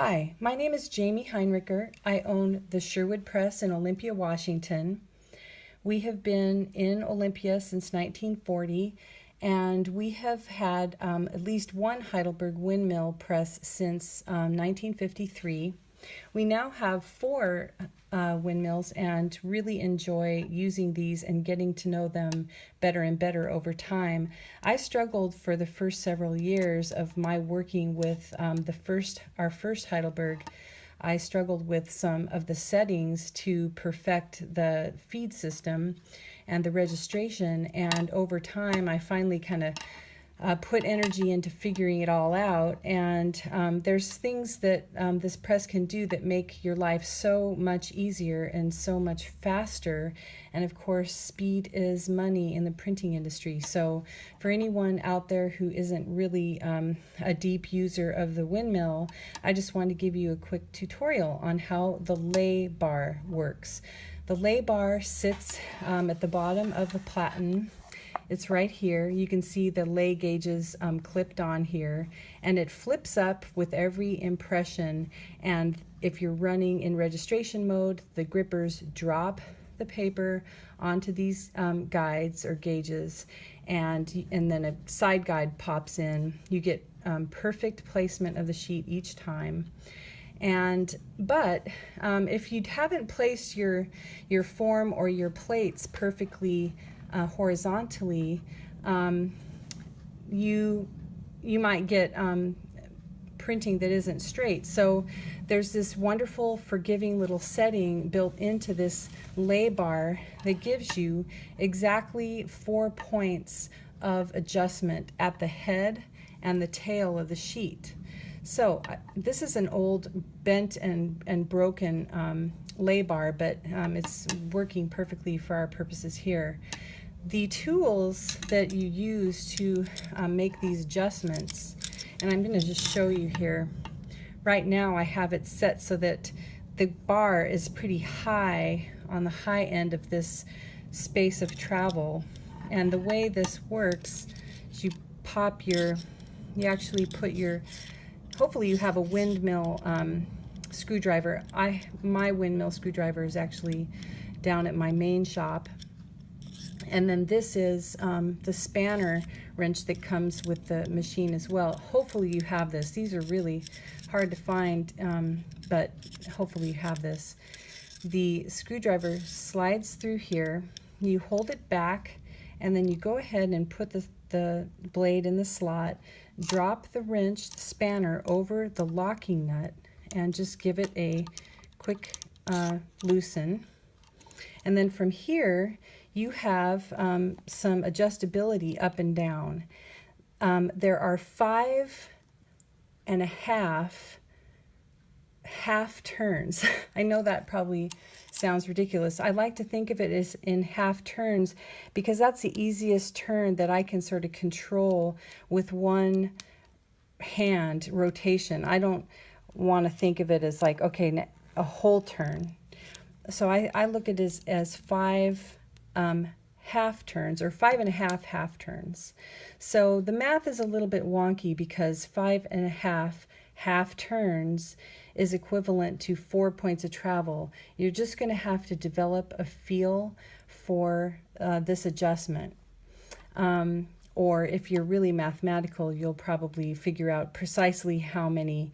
Hi, my name is Jamie Heinricher. I own the Sherwood Press in Olympia, Washington. We have been in Olympia since 1940, and we have had at least one Heidelberg Windmill press since 1953. We now have four windmills and really enjoy using these and getting to know them better and better over time. I struggled for the first several years of my working with our first Heidelberg. I struggled with some of the settings to perfect the feed system and the registration, and over time I finally kind of put energy into figuring it all out. And there's things that this press can do that make your life so much easier and so much faster. And of course, speed is money in the printing industry. So for anyone out there who isn't really a deep user of the windmill, I just want to give you a quick tutorial on how the lay bar works. The lay bar sits at the bottom of the platen. It's right here. You can see the lay gauges clipped on here, and it flips up with every impression. And if you're running in registration mode, the grippers drop the paper onto these guides or gauges, and then a side guide pops in. You get perfect placement of the sheet each time. But if you haven't placed your form or your plates perfectly horizontally, you might get printing that isn't straight. So there's this wonderful forgiving little setting built into this lay bar that gives you exactly 4 points of adjustment at the head and the tail of the sheet. So this is an old bent and broken lay bar, but it's working perfectly for our purposes here. The tools that you use to make these adjustments, and I'm going to just show you here. Right now I have it set so that the bar is pretty high on the high end of this space of travel. And the way this works is you actually put your, hopefully you have a windmill screwdriver. My windmill screwdriver is actually down at my main shop. And then this is the spanner wrench that comes with the machine as well. Hopefully you have this. These are really hard to find, but hopefully you have this. The screwdriver slides through here. You hold it back, and then you go ahead and put the blade in the slot, drop the wrench, the spanner, over the locking nut, and just give it a quick loosen. And then from here, you have some adjustability up and down. There are 5.5 half turns. I know that probably sounds ridiculous. I like to think of it as in half turns because that's the easiest turn that I can sort of control with one hand rotation. I don't want to think of it as like, okay, a whole turn. So I look at it as 5 half turns, or 5.5 half turns. So the math is a little bit wonky because 5.5 half turns is equivalent to 4 points of travel. You're just going to have to develop a feel for this adjustment. Or if you're really mathematical, you'll probably figure out precisely how many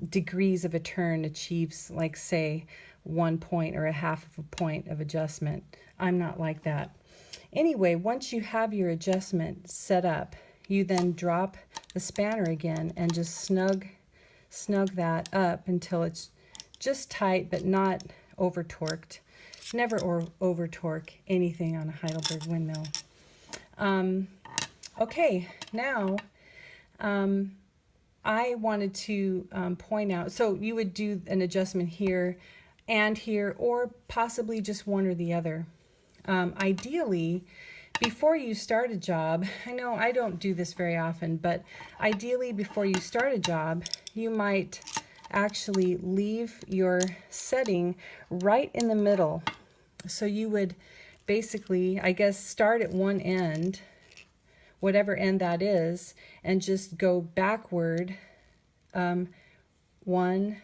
degrees of a turn achieves, like, say, 1 point or a half of a point of adjustment. I'm not like that. Anyway, once you have your adjustment set up, you then drop the spanner again and just snug that up until it's just tight but not over torqued. Never over torque anything on a Heidelberg windmill. Okay, now I wanted to point out, so you would do an adjustment here and here, or possibly just one or the other. Ideally, before you start a job, I know I don't do this very often, but ideally before you start a job, you might actually leave your setting right in the middle. So you would basically, I guess, start at one end, whatever end that is, and just go backward 1,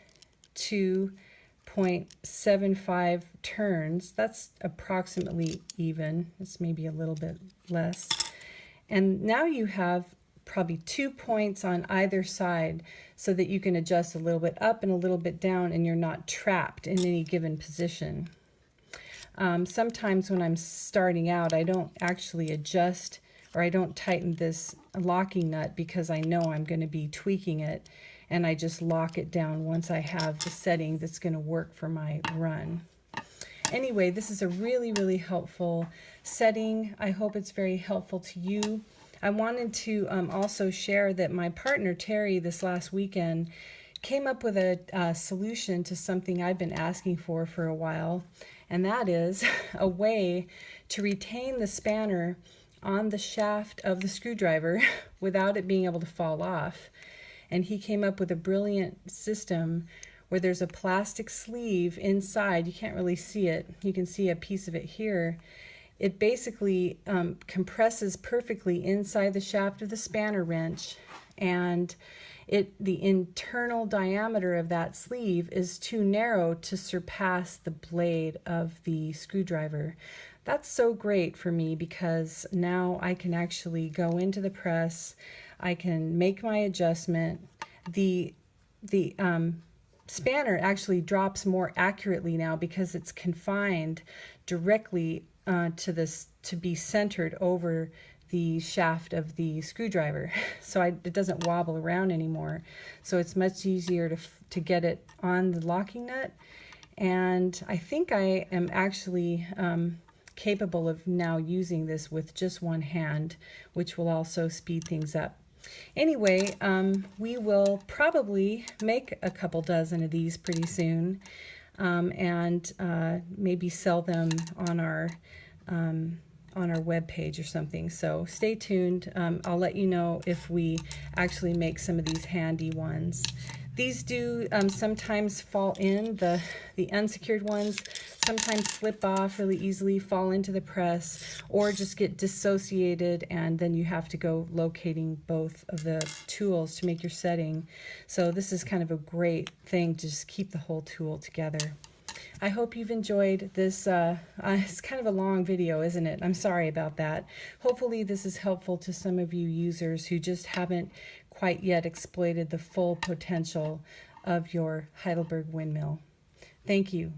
2.75 turns. That's approximately even. It's maybe a little bit less. And now you have probably 2 points on either side so that you can adjust a little bit up and a little bit down, and you're not trapped in any given position. Sometimes when I'm starting out, I don't actually adjust, or I don't tighten this locking nut because I know I'm going to be tweaking it, and I just lock it down once I have the setting that's going to work for my run. Anyway, this is a really, really helpful setting. I hope it's very helpful to you. I wanted to also share that my partner, Terry, this last weekend came up with a solution to something I've been asking for a while, and that is a way to retain the spanner on the shaft of the screwdriver without it being able to fall off. And he came up with a brilliant system where there's a plastic sleeve inside. You can't really see it. You can see a piece of it here. It basically compresses perfectly inside the shaft of the spanner wrench, and the internal diameter of that sleeve is too narrow to surpass the blade of the screwdriver. That's so great for me because now I can actually go into the press. I can make my adjustment. The spanner actually drops more accurately now because it's confined directly to be centered over the shaft of the screwdriver, so it doesn't wobble around anymore. So it's much easier to get it on the locking nut, and I think I am actually capable of now using this with just one hand, which will also speed things up. Anyway, we will probably make a couple dozen of these pretty soon, and maybe sell them on our web page or something. So stay tuned. I'll let you know if we actually make some of these handy ones. These do sometimes fall in, the unsecured ones sometimes slip off really easily, fall into the press, or just get dissociated, and then you have to go locating both of the tools to make your setting. So this is kind of a great thing to just keep the whole tool together. I hope you've enjoyed this. It's kind of a long video, isn't it? I'm sorry about that. Hopefully this is helpful to some of you users who just haven't quite yet exploited the full potential of your Heidelberg windmill. Thank you.